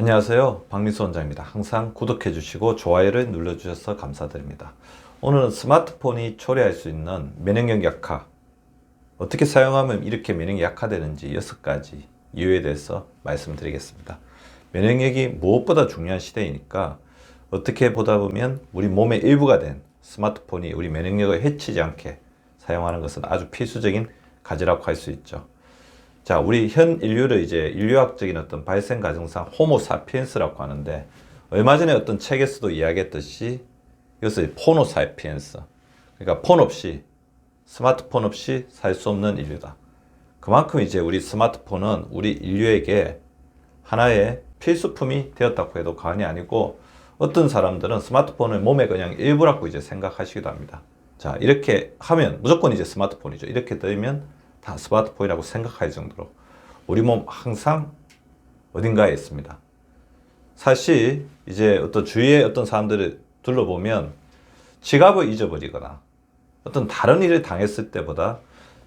안녕하세요. 박민수 원장입니다. 항상 구독해 주시고 좋아요를 눌러 주셔서 감사드립니다. 오늘은 스마트폰이 초래할 수 있는 면역력 약화, 어떻게 사용하면 이렇게 면역이 약화되는지 6가지 이유에 대해서 말씀드리겠습니다. 면역력이 무엇보다 중요한 시대이니까 어떻게 보다 보면 우리 몸의 일부가 된 스마트폰이 우리 면역력을 해치지 않게 사용하는 것은 아주 필수적인 가지라고 할 수 있죠. 자, 우리 현 인류를 이제 인류학적인 어떤 발생 과정상 호모 사피엔스라고 하는데, 얼마 전에 어떤 책에서도 이야기했듯이 이것을 포노 사피엔스, 그러니까 폰 없이, 스마트폰 없이 살 수 없는 인류다. 그만큼 이제 우리 스마트폰은 우리 인류에게 하나의 필수품이 되었다고 해도 과언이 아니고, 어떤 사람들은 스마트폰을 몸의 그냥 일부라고 이제 생각하시기도 합니다. 자, 이렇게 하면 무조건 이제 스마트폰이죠. 이렇게 되면 다 스마트폰이라고 생각할 정도로 우리 몸 항상 어딘가에 있습니다. 사실 이제 어떤 주위의 어떤 사람들을 둘러보면 지갑을 잊어버리거나 어떤 다른 일을 당했을 때보다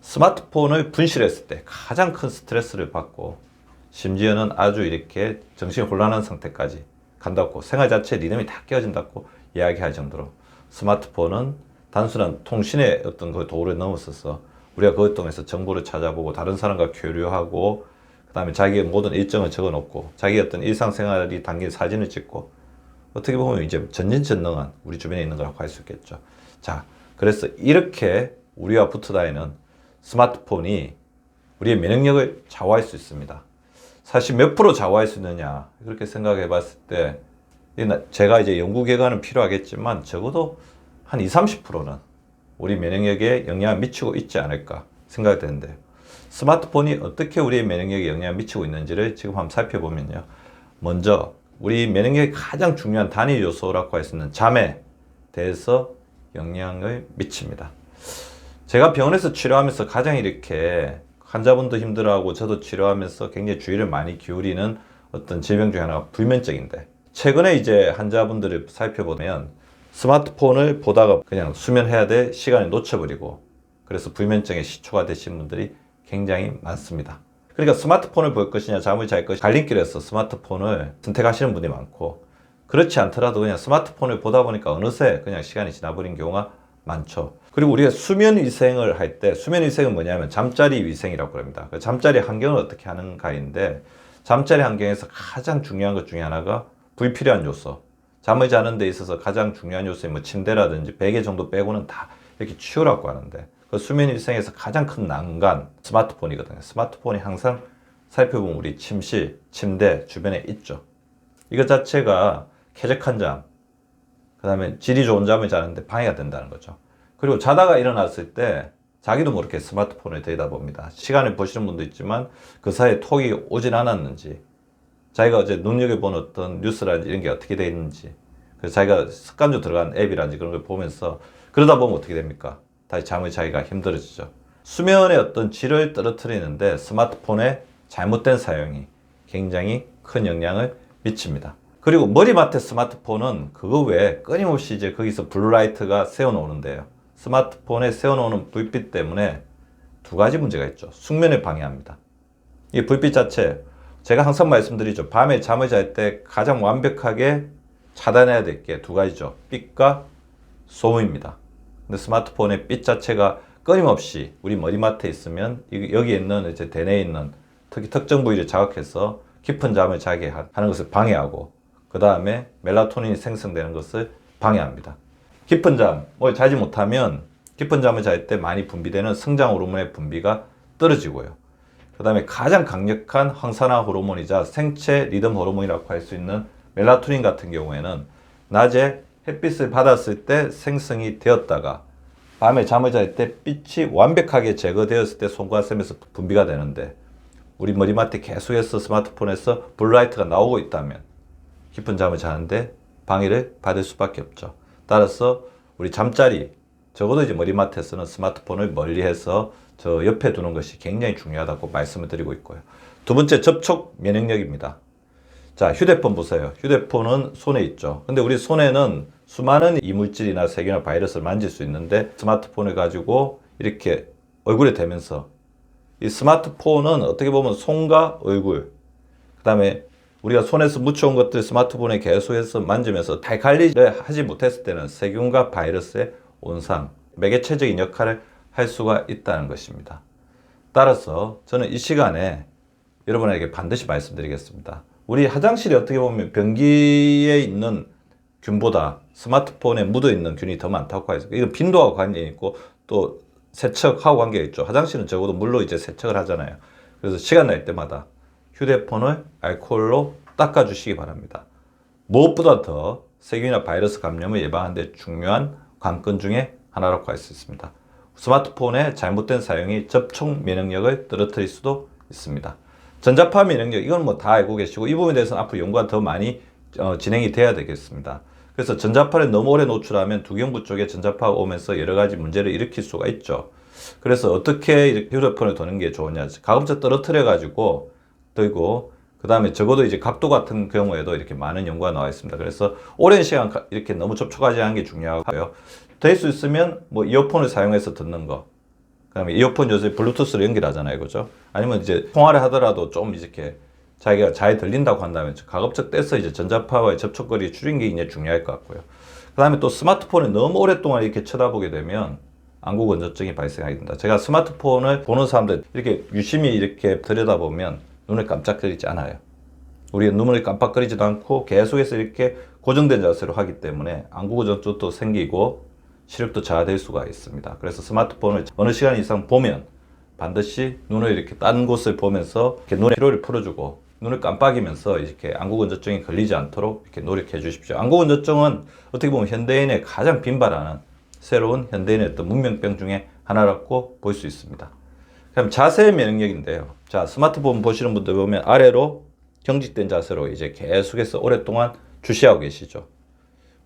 스마트폰을 분실했을 때 가장 큰 스트레스를 받고, 심지어는 아주 이렇게 정신이 혼란한 상태까지 간다고, 생활 자체 리듬이 다 깨어진다고 이야기할 정도로 스마트폰은 단순한 통신의 어떤 그 도구를 넘어서서 우리가 그것 통해서 정보를 찾아보고 다른 사람과 교류하고, 그 다음에 자기의 모든 일정을 적어놓고 자기의 어떤 일상생활이 담긴 사진을 찍고, 어떻게 보면 이제 전진전능한 우리 주변에 있는 거라고 할 수 있겠죠. 자, 그래서 이렇게 우리와 붙어 다니는 스마트폰이 우리의 면역력을 좌우할 수 있습니다. 사실 몇 프로 좌우할 수 있느냐, 그렇게 생각해 봤을 때 제가 이제 연구 결과는 필요하겠지만 적어도 한 20-30%는 우리 면역력에 영향을 미치고 있지 않을까 생각이 되는데요. 스마트폰이 어떻게 우리의 면역력에 영향을 미치고 있는지를 지금 한번 살펴보면요. 먼저 우리 면역력의 가장 중요한 단일 요소라고 할 수 있는 잠에 대해서 영향을 미칩니다. 제가 병원에서 치료하면서 가장 이렇게 환자분도 힘들어하고 저도 치료하면서 굉장히 주의를 많이 기울이는 어떤 질병 중에 하나가 불면증인데, 최근에 이제 환자분들을 살펴보면 스마트폰을 보다가 그냥 수면해야 될 시간을 놓쳐버리고, 그래서 불면증의 시초가 되신 분들이 굉장히 많습니다. 그러니까 스마트폰을 볼 것이냐 잠을 잘 것이냐 갈림길에서 스마트폰을 선택하시는 분이 많고, 그렇지 않더라도 그냥 스마트폰을 보다 보니까 어느새 그냥 시간이 지나버린 경우가 많죠. 그리고 우리가 수면 위생을 할 때, 수면 위생은 뭐냐면 잠자리 위생이라고 합니다. 잠자리 환경을 어떻게 하는가인데, 잠자리 환경에서 가장 중요한 것 중에 하나가 불필요한 요소, 잠을 자는 데 있어서 가장 중요한 요소인 뭐 침대라든지 베개 정도 빼고는 다 이렇게 치우라고 하는데, 그 수면 위생에서 가장 큰 난간 스마트폰이거든요. 스마트폰이 항상 살펴보면 우리 침실, 침대 주변에 있죠. 이것 자체가 쾌적한 잠, 그 다음에 질이 좋은 잠을 자는데 방해가 된다는 거죠. 그리고 자다가 일어났을 때 자기도 모르게 스마트폰을 들여다봅니다. 시간을 보시는 분도 있지만 그 사이에 톡이 오진 않았는지, 자기가 어제 눈여겨본 어떤 뉴스라든지 이런 게 어떻게 되어 있는지, 그래서 자기가 습관적으로 들어간 앱이라든지 그런 걸 보면서 그러다 보면 어떻게 됩니까? 다시 잠을 자기가 힘들어지죠. 수면의 어떤 질을 떨어뜨리는데 스마트폰의 잘못된 사용이 굉장히 큰 영향을 미칩니다. 그리고 머리맡에 스마트폰은 그거 외에 끊임없이 이제 거기서 블루라이트가 새어나오는데요. 스마트폰에 새어나오는 불빛 때문에 두 가지 문제가 있죠. 숙면을 방해합니다. 이 불빛 자체, 제가 항상 말씀드리죠. 밤에 잠을 잘 때 가장 완벽하게 차단해야 될 게 두 가지죠. 빛과 소음입니다. 근데 스마트폰의 빛 자체가 끊임없이 우리 머리맡에 있으면 여기에 있는 이제 대뇌에 있는 특히 특정 부위를 자극해서 깊은 잠을 자게 하는 것을 방해하고, 그 다음에 멜라토닌이 생성되는 것을 방해합니다. 깊은 잠을 자지 못하면 깊은 잠을 잘 때 많이 분비되는 성장 호르몬의 분비가 떨어지고요. 그 다음에 가장 강력한 항산화 호르몬이자 생체 리듬 호르몬이라고 할 수 있는 멜라토닌 같은 경우에는 낮에 햇빛을 받았을 때 생성이 되었다가 밤에 잠을 잘 때 빛이 완벽하게 제거되었을 때 송과샘에서 분비가 되는데, 우리 머리맡에 계속해서 스마트폰에서 블루라이트가 나오고 있다면 깊은 잠을 자는데 방해를 받을 수밖에 없죠. 따라서 우리 잠자리, 적어도 이제 머리맡에서는 스마트폰을 멀리해서 저 옆에 두는 것이 굉장히 중요하다고 말씀을 드리고 있고요. 두 번째, 접촉 면역력입니다. 자, 휴대폰 보세요. 휴대폰은 손에 있죠. 근데 우리 손에는 수많은 이물질이나 세균이나 바이러스를 만질 수 있는데, 스마트폰을 가지고 이렇게 얼굴에 대면서, 이 스마트폰은 어떻게 보면 손과 얼굴, 그 다음에 우리가 손에서 묻혀온 것들 스마트폰에 계속해서 만지면서 잘 관리를 하지 못했을 때는 세균과 바이러스의 온상, 매개체적인 역할을 할 수가 있다는 것입니다. 따라서 저는 이 시간에 여러분에게 반드시 말씀드리겠습니다. 우리 화장실이 어떻게 보면 변기에 있는 균보다 스마트폰에 묻어있는 균이 더 많다고 해서 이건 빈도하고 관련이 있고 또 세척하고 관계가 있죠. 화장실은 적어도 물로 이제 세척을 하잖아요. 그래서 시간 날 때마다 휴대폰을 알코올로 닦아주시기 바랍니다. 무엇보다 더 세균이나 바이러스 감염을 예방하는 데 중요한 관건 중에 하나라고 할 수 있습니다. 스마트폰의 잘못된 사용이 접촉 면역력을 떨어뜨릴 수도 있습니다. 전자파 면역력, 이건 뭐 다 알고 계시고 이 부분에 대해서는 앞으로 연구가 더 많이 진행이 돼야 되겠습니다. 그래서 전자파를 너무 오래 노출하면 두경부 쪽에 전자파가 오면서 여러 가지 문제를 일으킬 수가 있죠. 그래서 어떻게 휴대폰을 도는 게 좋으냐, 가급적 떨어뜨려 가지고 들고, 그 다음에 적어도 이제 각도 같은 경우에도 이렇게 많은 연구가 나와 있습니다. 그래서 오랜 시간 이렇게 너무 접촉하지 않는 게 중요하고요. 될 수 있으면 뭐 이어폰을 사용해서 듣는 거, 그 다음에 이어폰 요새 블루투스로 연결하잖아요, 그죠? 아니면 이제 통화를 하더라도 좀 이렇게 자기가 잘 들린다고 한다면 가급적 떼서 이제 전자파와의 접촉거리 줄인 게 이제 중요할 것 같고요. 그 다음에 또 스마트폰을 너무 오랫동안 이렇게 쳐다보게 되면 안구 건조증이 발생하게 됩니다. 제가 스마트폰을 보는 사람들 이렇게 유심히 이렇게 들여다보면 눈을 깜짝거리지 않아요. 우리가 눈을 깜빡거리지도 않고 계속해서 이렇게 고정된 자세로 하기 때문에 안구 건조증도 생기고 시력도 저하될 수가 있습니다. 그래서 스마트폰을 어느 시간 이상 보면 반드시 눈을 이렇게 딴 곳을 보면서 이렇게 눈의 피로를 풀어주고 눈을 깜빡이면서 이렇게 안구 건조증이 걸리지 않도록 이렇게 노력해 주십시오. 안구 건조증은 어떻게 보면 현대인의 가장 빈발하는 새로운 현대인의 어떤 문명병 중에 하나라고 볼 수 있습니다. 그럼 자세 면역력인데요. 자, 스마트폰 보시는 분들 보면 아래로 경직된 자세로 이제 계속해서 오랫동안 주시하고 계시죠.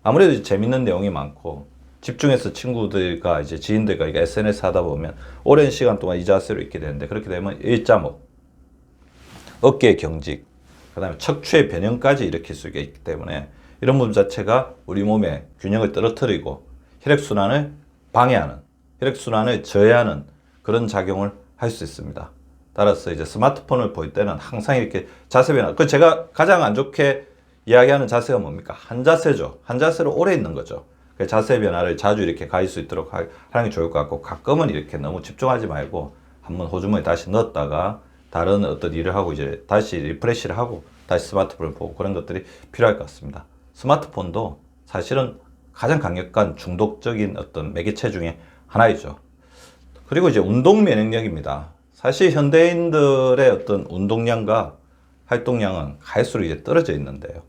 아무래도 이제 재밌는 내용이 많고 집중해서 친구들과 이제 지인들과 SNS 하다 보면 오랜 시간 동안 이 자세로 있게 되는데, 그렇게 되면 일자목, 어깨 경직, 그 다음에 척추의 변형까지 일으킬 수가 있기 때문에 이런 부분 자체가 우리 몸의 균형을 떨어뜨리고 혈액순환을 방해하는, 혈액순환을 저해하는 그런 작용을 할 수 있습니다. 따라서 이제 스마트폰을 볼 때는 항상 이렇게 자세 변화, 그 제가 가장 안 좋게 이야기하는 자세가 뭡니까? 한 자세죠. 한 자세로 오래 있는 거죠. 자세 변화를 자주 이렇게 가질 수 있도록 하는 게 좋을 것 같고, 가끔은 이렇게 너무 집중하지 말고 한번 호주머니에 다시 넣었다가 다른 어떤 일을 하고 이제 다시 리프레시를 하고 다시 스마트폰을 보고, 그런 것들이 필요할 것 같습니다. 스마트폰도 사실은 가장 강력한 중독적인 어떤 매개체 중에 하나이죠. 그리고 이제 운동 면역력입니다. 사실 현대인들의 어떤 운동량과 활동량은 갈수록 이제 떨어져 있는데요.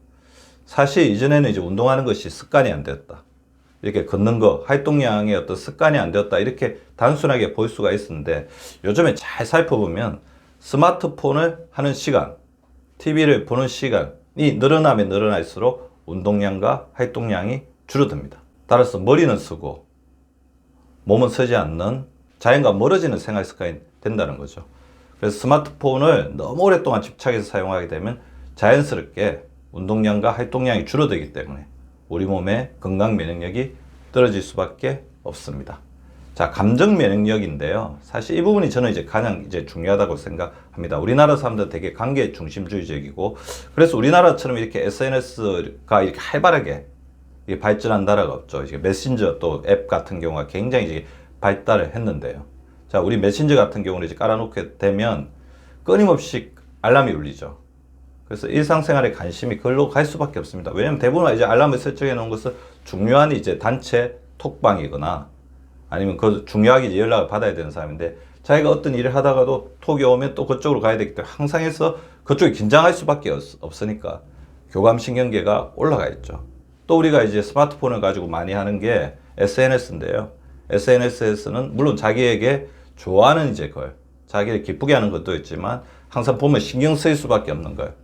사실 이전에는 이제 운동하는 것이 습관이 안 되었다, 이렇게 걷는 거, 활동량의 어떤 습관이 안 되었다, 이렇게 단순하게 볼 수가 있었는데, 요즘에 잘 살펴보면 스마트폰을 하는 시간, TV를 보는 시간이 늘어나면 늘어날수록 운동량과 활동량이 줄어듭니다. 따라서 머리는 쓰고 몸은 쓰지 않는 자연과 멀어지는 생활 습관이 된다는 거죠. 그래서 스마트폰을 너무 오랫동안 집착해서 사용하게 되면 자연스럽게 운동량과 활동량이 줄어들기 때문에 우리 몸의 건강 면역력이 떨어질 수밖에 없습니다. 자, 감정 면역력인데요. 사실 이 부분이 저는 이제 가장 이제 중요하다고 생각합니다. 우리나라 사람들은 되게 관계 중심주의적이고, 그래서 우리나라처럼 이렇게 SNS가 이렇게 활발하게 발전한 나라가 없죠. 이제 메신저 또 앱 같은 경우가 굉장히 이제 발달을 했는데요. 자, 우리 메신저 같은 경우는 이제 깔아놓게 되면 끊임없이 알람이 울리죠. 그래서 일상생활에 관심이 그걸로 갈 수밖에 없습니다. 왜냐면 대부분 이제 알람을 설정해 놓은 것은 중요한 이제 단체 톡방이거나 아니면 그 중요하게 이제 연락을 받아야 되는 사람인데, 자기가 어떤 일을 하다가도 톡이 오면 또 그쪽으로 가야 되기 때문에 항상 해서 그쪽이 긴장할 수밖에 없으니까 교감신경계가 올라가 있죠. 또 우리가 이제 스마트폰을 가지고 많이 하는 게 SNS인데요. SNS에서는 물론 자기에게 좋아하는 이제 걸, 자기를 기쁘게 하는 것도 있지만 항상 보면 신경 쓰일 수밖에 없는 거예요.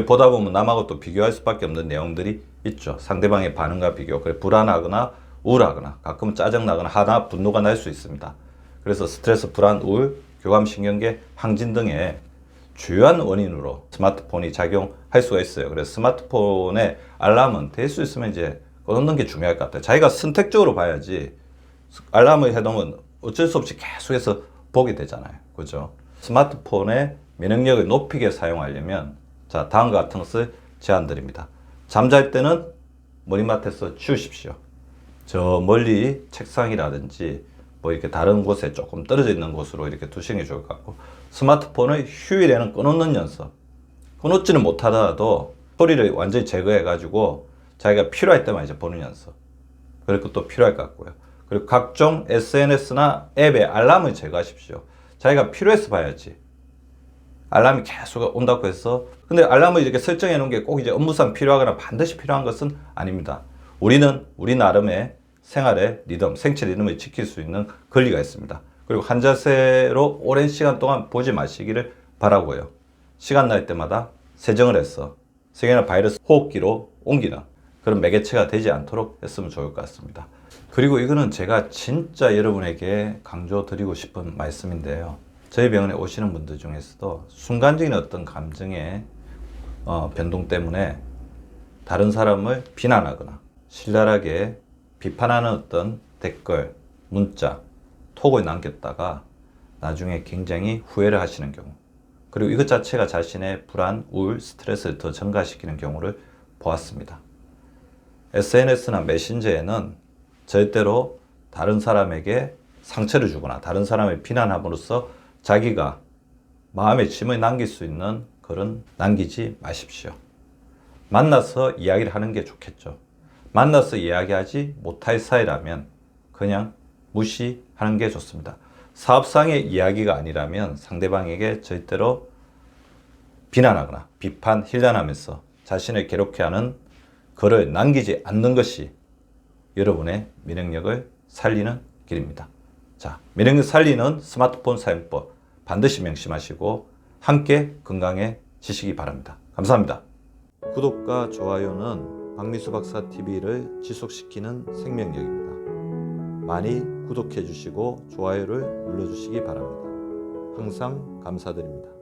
보다 보면 남하고 또 비교할 수밖에 없는 내용들이 있죠. 상대방의 반응과 비교, 불안하거나 우울하거나 가끔은 짜증나거나 하나 분노가 날 수 있습니다. 그래서 스트레스, 불안, 우울, 교감신경계 항진 등의 주요한 원인으로 스마트폰이 작용할 수가 있어요. 그래서 스마트폰의 알람은 될 수 있으면 이제 꺼놓는 게 중요할 것 같아요. 자기가 선택적으로 봐야지 알람을 해놓으면 어쩔 수 없이 계속해서 보게 되잖아요. 그죠? 스마트폰의 면역력을 높이게 사용하려면 자, 다음과 같은 것을 제안드립니다. 잠잘 때는 머리맡에서 치우십시오. 저 멀리 책상이라든지 뭐 이렇게 다른 곳에 조금 떨어져 있는 곳으로 이렇게 두시는 게 좋을 것 같고, 스마트폰을 휴일에는 끊어놓는 연습. 끊어놓지는 못하더라도 소리를 완전히 제거해 가지고 자기가 필요할 때만 이제 보는 연습. 그리고 또 필요할 것 같고요. 그리고 각종 SNS나 앱의 알람을 제거하십시오. 자기가 필요해서 봐야지. 알람이 계속 온다고 해서, 근데 알람을 이렇게 설정해 놓은 게 꼭 이제 업무상 필요하거나 반드시 필요한 것은 아닙니다. 우리는 우리 나름의 생활의 리듬, 생체 리듬을 지킬 수 있는 권리가 있습니다. 그리고 한 자세로 오랜 시간 동안 보지 마시기를 바라고요. 시간 날 때마다 세정을 해서 세계나 바이러스 호흡기로 옮기는 그런 매개체가 되지 않도록 했으면 좋을 것 같습니다. 그리고 이거는 제가 진짜 여러분에게 강조드리고 싶은 말씀인데요. 저희 병원에 오시는 분들 중에서도 순간적인 어떤 감정의 변동 때문에 다른 사람을 비난하거나 신랄하게 비판하는 어떤 댓글, 문자, 톡을 남겼다가 나중에 굉장히 후회를 하시는 경우, 그리고 이것 자체가 자신의 불안, 우울, 스트레스를 더 증가시키는 경우를 보았습니다. SNS나 메신저에는 절대로 다른 사람에게 상처를 주거나 다른 사람을 비난함으로써 자기가 마음의 짐을 남길 수 있는 글은 남기지 마십시오. 만나서 이야기를 하는 게 좋겠죠. 만나서 이야기하지 못할 사이라면 그냥 무시하는 게 좋습니다. 사업상의 이야기가 아니라면 상대방에게 절대로 비난하거나 비판, 힐난하면서 자신을 괴롭게 하는 글을 남기지 않는 것이 여러분의 면역력을 살리는 길입니다. 자, 면역력 살리는 스마트폰 사용법 반드시 명심하시고 함께 건강해지시기 바랍니다. 감사합니다. 구독과 좋아요는 박미수 박사 TV를 지속시키는 생명력입니다. 많이 구독해 주시고 좋아요를 눌러 주시기 바랍니다. 항상 감사드립니다.